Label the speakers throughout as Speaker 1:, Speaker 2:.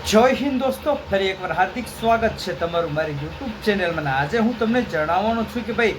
Speaker 1: જય હિન્દ દોસ્તો, ફરી એકવાર હાર્દિક સ્વાગત છે તમારું મારી યુટ્યુબ ચેનલમાં. આજે હું તમને જણાવવાનો છું કે ભાઈ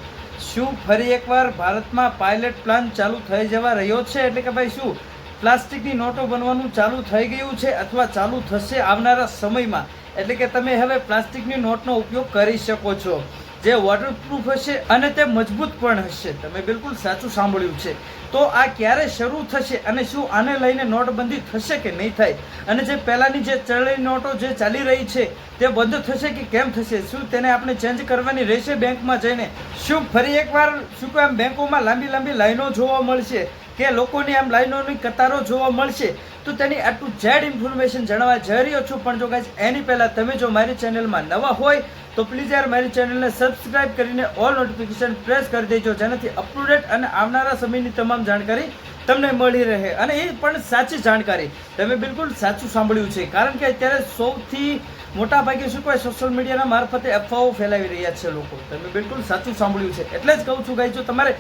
Speaker 1: શું ફરી એકવાર ભારતમાં પાયલટ પ્લાન ચાલુ થઈ જવા રહ્યો છે. એટલે કે ભાઈ શું પ્લાસ્ટિકની નોટો બનવાનું ચાલુ થઈ ગયું છે અથવા ચાલુ થશે આવનારા સમયમાં. એટલે કે તમે હવે પ્લાસ્ટિકની નોટનો ઉપયોગ કરી શકો છો, જે વોટરપ્રૂફ હશે અને તે મજબૂત પણ હશે. તમે બિલકુલ સાચું સાંભળ્યું છે. તો આ ક્યારે શરૂ થશે અને શું આને લઈને નોટબંધી થશે કે નહીં થાય, અને જે પહેલાંની જે ચલણી નોટો જે ચાલી રહી છે તે બંધ થશે કે કેમ થશે, શું તેને આપણે ચેન્જ કરવાની રહેશે બેંકમાં જઈને, શું ફરી એકવાર શું એમ બેંકોમાં લાંબી લાંબી લાઈનો જોવા મળશે કે લોકોની આમ લાઈનોની કતારો જોવા મળશે. તો તેની આટલું જેડ ઇન્ફોર્મેશન જણાવવા જઈ રહ્યો છું. પણ જો ગાઈસ એની પહેલાં તમે જો મારી ચેનલમાં નવા હોય તો પ્લીઝ યાર મારી ચેનલને સબસ્ક્રાઇબ કરીને ઓલ નોટિફિકેશન પ્રેસ કરી દેજો, જેનાથી અપ ટુ ડેટ અને આવનારા સમયની તમામ જાણકારી તમને મળી રહે, અને એ પણ સાચી જાણકારી. તમે બિલકુલ સાચું સાંભળ્યું છે, કારણ કે અત્યારે સૌથી મોટા ભાગે શું કહેવાય સોશિયલ મીડિયાના મારફતે અફવાઓ ફેલાવી રહ્યા છે લોકો. તમે બિલકુલ સાચું સાંભળ્યું છે. એટલે જ કહું છું ગાઈસ, જો તમારે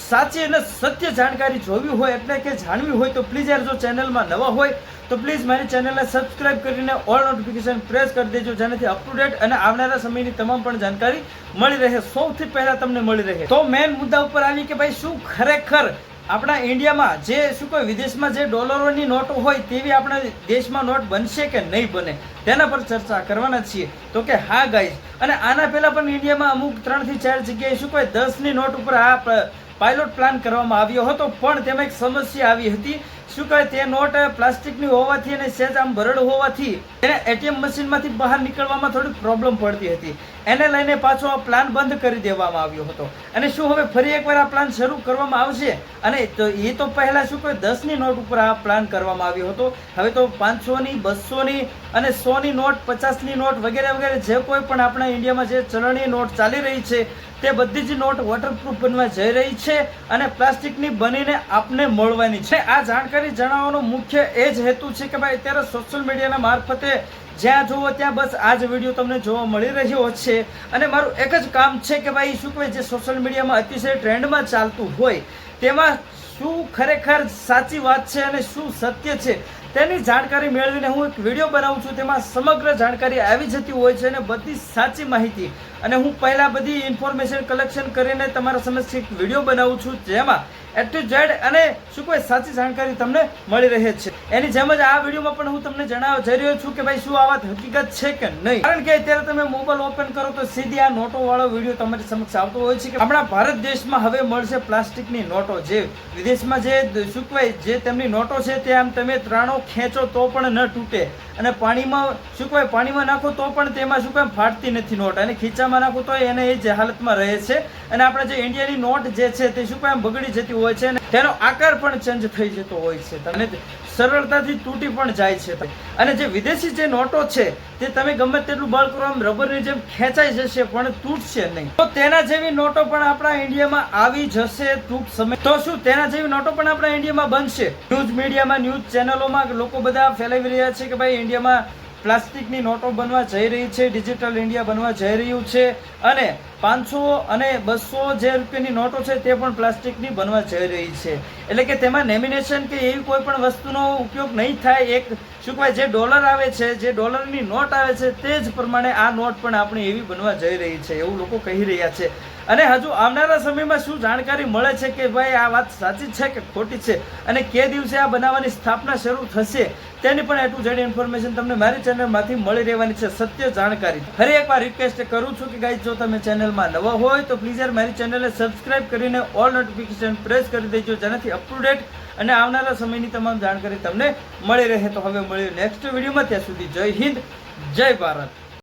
Speaker 1: સાચી અને સત્ય જાણકારી જોવી હોય એટલે કે જાણવી હોય તો પ્લીઝ યાર જો ચેનલમાં નવા હોય તો પ્લીઝ મારી ચેનલને સબસ્ક્રાઇબ કરીને ઓલ નોટિફિકેશન પ્રેસ કરી દેજો, જેનાથી અપ ટુ ડેટ અને આવનારા સમયની તમામ પણ જાણકારી મળી રહે, સૌથી પહેલા તમને મળી રહે. તો મેઇન મુદ્દા ઉપર આવી કે ભાઈ શું ખરેખર આપણા ઇન્ડિયામાં જે શું કોઈ વિદેશમાં જે ડોલરોની નોટો હોય તેવી આપણા દેશમાં નોટ બનશે કે નહીં બને, તેના પર ચર્ચા કરવાના છીએ. તો કે હા ગાઈઝ, અને આના પહેલા પણ ઇન્ડિયામાં અમુક 3 થી 4 જગ્યાએ શું કોઈ 10ની નોટ ઉપર આ પાયલોટ પ્લાન કરવામાં આવ્યો હતો, પણ તેમાં એક સમસ્યા આવી હતી. શું કહે તે નોટ પ્લાસ્ટિકની હોવાથી અને સહેજ આમ બરડ હોવાથી એને એટીએમ મશીનમાંથી બહાર નીકળવામાં થોડી પ્રોબ્લેમ પડતી હતી. એને લઈને પાછો આ પ્લાન બંધ કરી દેવામાં આવ્યો હતો. અને શું હવે ફરી એકવાર આ પ્લાન શરૂ કરવામાં આવશે? અને તો એ તો પહેલા શું કહે 10ની નોટ ઉપર આ પ્લાન કરવામાં આવ્યો હતો. હવે તો 500ની 200ની અને 100ની નોટ, 50ની નોટ વગેરે વગેરે જે કોઈ પણ આપણા ઇન્ડિયામાં જે ચલણી નોટ ચાલી રહી છે તે બધી જ નોટ વોટરપ્રૂફ બનવા જઈ રહી છે અને પ્લાસ્ટિકની બનીને આપને મળવાની છે. આ જાણકારી જણાવવાનો મુખ્ય એ જ હેતુ છે કે ભાઈ અત્યારે સોશિયલ મીડિયાના મારફતે જ્યાં જુઓ ત્યાં બસ આ જ વિડીયો તમને જોવા મળી રહ્યો છે. અને મારું એક જ કામ છે કે ભાઈ શું કહેવાય જે સોશિયલ મીડિયામાં અતિશય ટ્રેન્ડમાં ચાલતું હોય તેમાં શું ખરેખર સાચી વાત છે અને શું સત્ય છે તેની જાણકારી મેળવીને હું એક વિડીયો બનાવું છું. તેમાં સમગ્ર જાણકારી આવી જતી હોય છે અને બધી સાચી માહિતી, અને હું પહેલા બધી ઇન્ફોર્મેશન કલેક્શન કરીને તમારા સમક્ષ એક વિડીયો બનાવું છું, જેમાં એ ટુ ઝેડ અને શું કોઈ સાચી જાણકારી તમને મળી રહે છે. એની જેમ જ આ વિડીયોમાં પણ હું તમને જણાવવા જઈ રહ્યો છું કે ભાઈ શું આ વાત હકીકત છે કે નહીં. કારણ કે અત્યારે તમે મોબાઈલ ઓપન કરો તો સીધી આ નોટો વાળો વિડીયો તમારી સમક્ષ આવતો હોય છે કે આપણા ભારત દેશમાં હવે મળશે પ્લાસ્ટિકની નોટો. જે વિદેશમાં જે શું કહેવાય જે તેમની નોટો છે તે આમ તમે ત્રાણો ખેંચો તો પણ ન તૂટે, અને પાણીમાં શું કહેવાય પાણીમાં નાખો તો પણ તેમાં શું કહેવાય ફાટતી નથી નોટ, અને ખીચામાં નાખો તો એને એ જ હાલતમાં રહે છે. અને આપણા જે ઇન્ડિયાની નોટ જે છે તે શું કહેવાય બગડી જતી હોય છે, અને તેનો આકાર પણ ચેન્જ થઈ જતો હોય છે, અને સરળતાથી તૂટી પણ જાય છે. અને જે વિદેશી જે નોટો છે તે તમે ગમે તેટલું બળ કરો આમ રબરની જેમ ખેંચાઈ જશે પણ તૂટશે નહીં. તો તેના જેવી નોટો પણ આપણા ઇન્ડિયામાં આવી જશે ટૂંક સમય. તો શું તેના જેવી નોટો પણ આપણા ઇન્ડિયામાં બનશે? ન્યૂઝ મીડિયામાં ન્યૂઝ ચેનલોમાં લોકો બધા ફેલાવી રહ્યા છે કે ભાઈ ઇન્ડિયામાં પ્લાસ્ટિકની નોટો બનવા જઈ રહી છે, ડિજિટલ ઇન્ડિયા બનવા જઈ રહ્યું છે, અને 500 અને 200 જે રૂપિયાની નોટો છે તે પણ પ્લાસ્ટિકની બનવા જઈ રહી છે. એટલે કે તેમાં લેમિનેશન કે એવી કોઈ પણ વસ્તુનો ઉપયોગ નહીં થાય. એક શું કહેવાય જે ડોલર આવે છે, જે ડોલરની નોટ આવે છે તે જ પ્રમાણે આ નોટ પણ આપણી એવી બનવા જઈ રહી છે, એવું લોકો કહી રહ્યા છે. અને હજુ આવનારા સમયમાં શું જાણકારી મળે છે કે ભાઈ આ વાત સાચી છે કે ખોટી છે, અને કે દિવસે આ બનાવવાની સ્થાપના શરૂ થશે તેની પણ એ ટુ ઝેડ ઇન્ફોર્મેશન તમને મારી ચેનલમાંથી મળી રહેવાની છે, સત્ય જાણકારી. ફરી એકવાર રિક્વેસ્ટ કરું છું કે ગાઈઝ જો તમે ચેનલમાં નવા હોય તો પ્લીઝ યાર મારી ચેનલને સબસ્ક્રાઇબ કરીને ઓલ નોટિફિકેશન પ્રેસ કરી દેજો, જેનાથી અપ ટુ ડેટ અને આવનારા સમયની તમામ જાણકારી તમને મળી રહે. તો હવે મળીએ નેક્સ્ટ વિડીયોમાં, ત્યાં સુધી જય હિન્દ, જય ભારત.